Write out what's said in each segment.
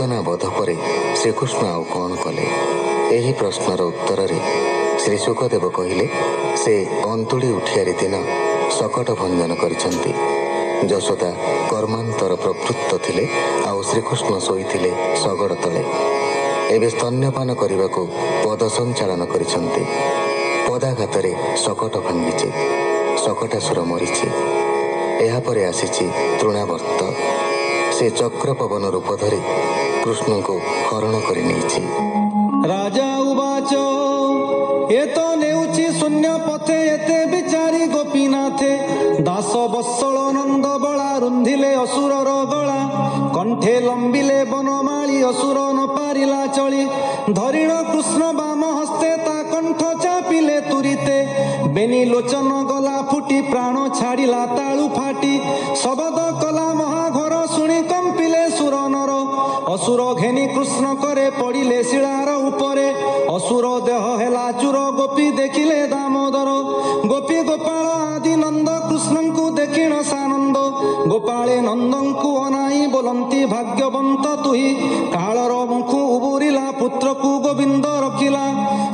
ପୂତନା ବଧ ପରେ ଶ୍ରୀକୃଷ୍ଣ ଆଉ କ'ଣ କଲେ? ଏହି ପ୍ରଶ୍ନର ଉତ୍ତରରେ ଶ୍ରୀ ଶୁକଦେବ କହିଲେ, ସେ ଅନ୍ତୁଳି ଉଠିଆରି ଦିନ ଶକଟ ଭଞ୍ଜନ କରିଛନ୍ତି। ଯଶୋଦା କର୍ମାନ୍ତର ପ୍ରବୃତ୍ତ ଥିଲେ, ଆଉ ଶ୍ରୀକୃଷ୍ଣ ଶୋଇଥିଲେ ଶଗଡ଼ ତଳେ। ଏବେ ସ୍ତନ୍ୟପାନ କରିବାକୁ ପଦ ସଞ୍ଚାଳନ କରିଛନ୍ତି। ପଦାଘାତରେ ଶକଟ ଭାଙ୍ଗିଛି, ଶକଟାସୁର ମରିଛି। ଏହାପରେ ଆସିଛି ତୃଣାବର୍ତ୍ତ। ସେ ଚକ୍ର ପବନ ରୂପ ଧରି କୃଷ୍ଣଙ୍କୁ ହରଣ କରି ନେଇଛି। ରାଜା ଉବାଚ ଏତ ନେଉଛି ଶୂନ୍ୟ ପଥେ ଏତେ ବିଚାରି ଗୋପୀନାଥେ। ଦାସ ବତ୍ସଳ ନନ୍ଦ ବଳା ରୁନ୍ଧିଲେ ଅସୁରର ଗଳା। କଣ୍ଠେ ଲମ୍ବିଲେ ବନମାଳି ଅସୁର ନ ପାରିଲା ଚଳି। ଧରିଣ କୃଷ୍ଣ ବାମ ହସ୍ତେ ତା କଣ୍ଠ ଚାପିଲେ ତୁରିତେ। ବେନି ଲୋଚନ ଗଲା ଫୁଟି ପ୍ରାଣ ଛାଡ଼ିଲା ତାଳୁ ଫାଟି। ଶବଦ କଲା ମହାଘର ଶୁଣି କମ୍ପିଲେ ସୁର ନର। ଅସୁର ଘେନି କୃଷ୍ଣ କରେ ପଡ଼ିଲେ ଶିଳାର ଉପରେ। ଅସୁର ଦେହ ହେଲା ଚୁର ଗୋପୀ ଦେଖିଲେ ଦାମୋଦର। ଗୋପୀ ଗୋପାଳ ଆଦି ନନ୍ଦ କୃଷ୍ଣଙ୍କୁ ଦେଖିଣ ସାନନ୍ଦ। ଗୋପାଳେ ନନ୍ଦଙ୍କୁ ଅନାଇ ବୋଲନ୍ତି ଭାଗ୍ୟବନ୍ତ ତୁହି। କାଳର ମୁଖୁ ଉବୁରିଲା ପୁତ୍ରକୁ ଗୋବିନ୍ଦ ରଖିଲା।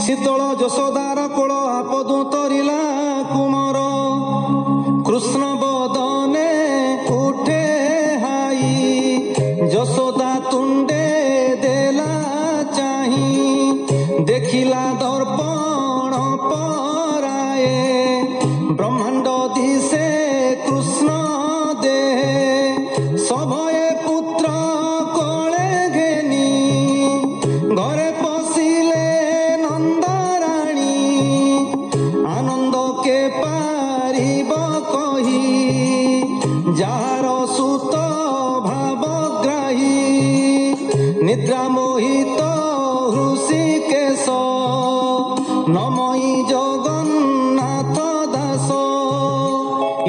ଶୀତଳ ଯଶୋଦାର କୋଳ ଆପଦୁ ତରିଲା କୁମର। କୃଷ୍ଣ ବଦନେ ଉଠେ ହାଇ ଯଶୋଦା ତୁଣ୍ଡେ ଦେଲା ଚାହିଁ। ଦେଖିଲା ଦର୍ପଣ ପରାଏ ବ୍ରହ୍ମାଣ୍ଡ ଦିଶେ କୃଷ୍ଣ ଦେହେ। ସଭয়ে ପୁତ୍ର କୋଳେ ଘେନି ଘରେ ପଶିଲେ ନନ୍ଦରାଣୀ। ଆନନ୍ଦ କେ ପାରିବ କହି ଯାହାର ସୁତ ଭାବଗ୍ରାହୀ। ନିଦ୍ରା ମୋହିତ ହୃଷିକେଶ ନମଇ ଜଗନ୍ନାଥ ଦାସ।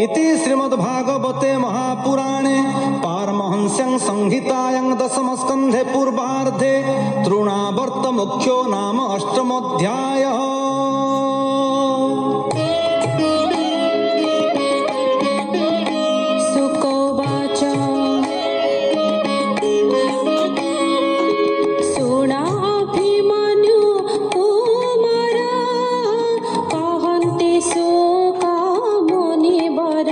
ଇତି ଶ୍ରୀମଦ୍ଭାଗବତେ ମହାପୁରାଣେ ପାରମହଂସ୍ୟାଂ ସଂହିତାୟାଂ ଦଶମସ୍କନ୍ଧେ ପୂର୍ବାର୍ଦ୍ଧେ ତୃଣାବର୍ତ୍ତ ମୁଖ୍ୟୋ ନାମ ଅଷ୍ଟମୋଧ୍ୟାୟଃ। କହନ୍ତି ଶୋକ ମୁନିବର।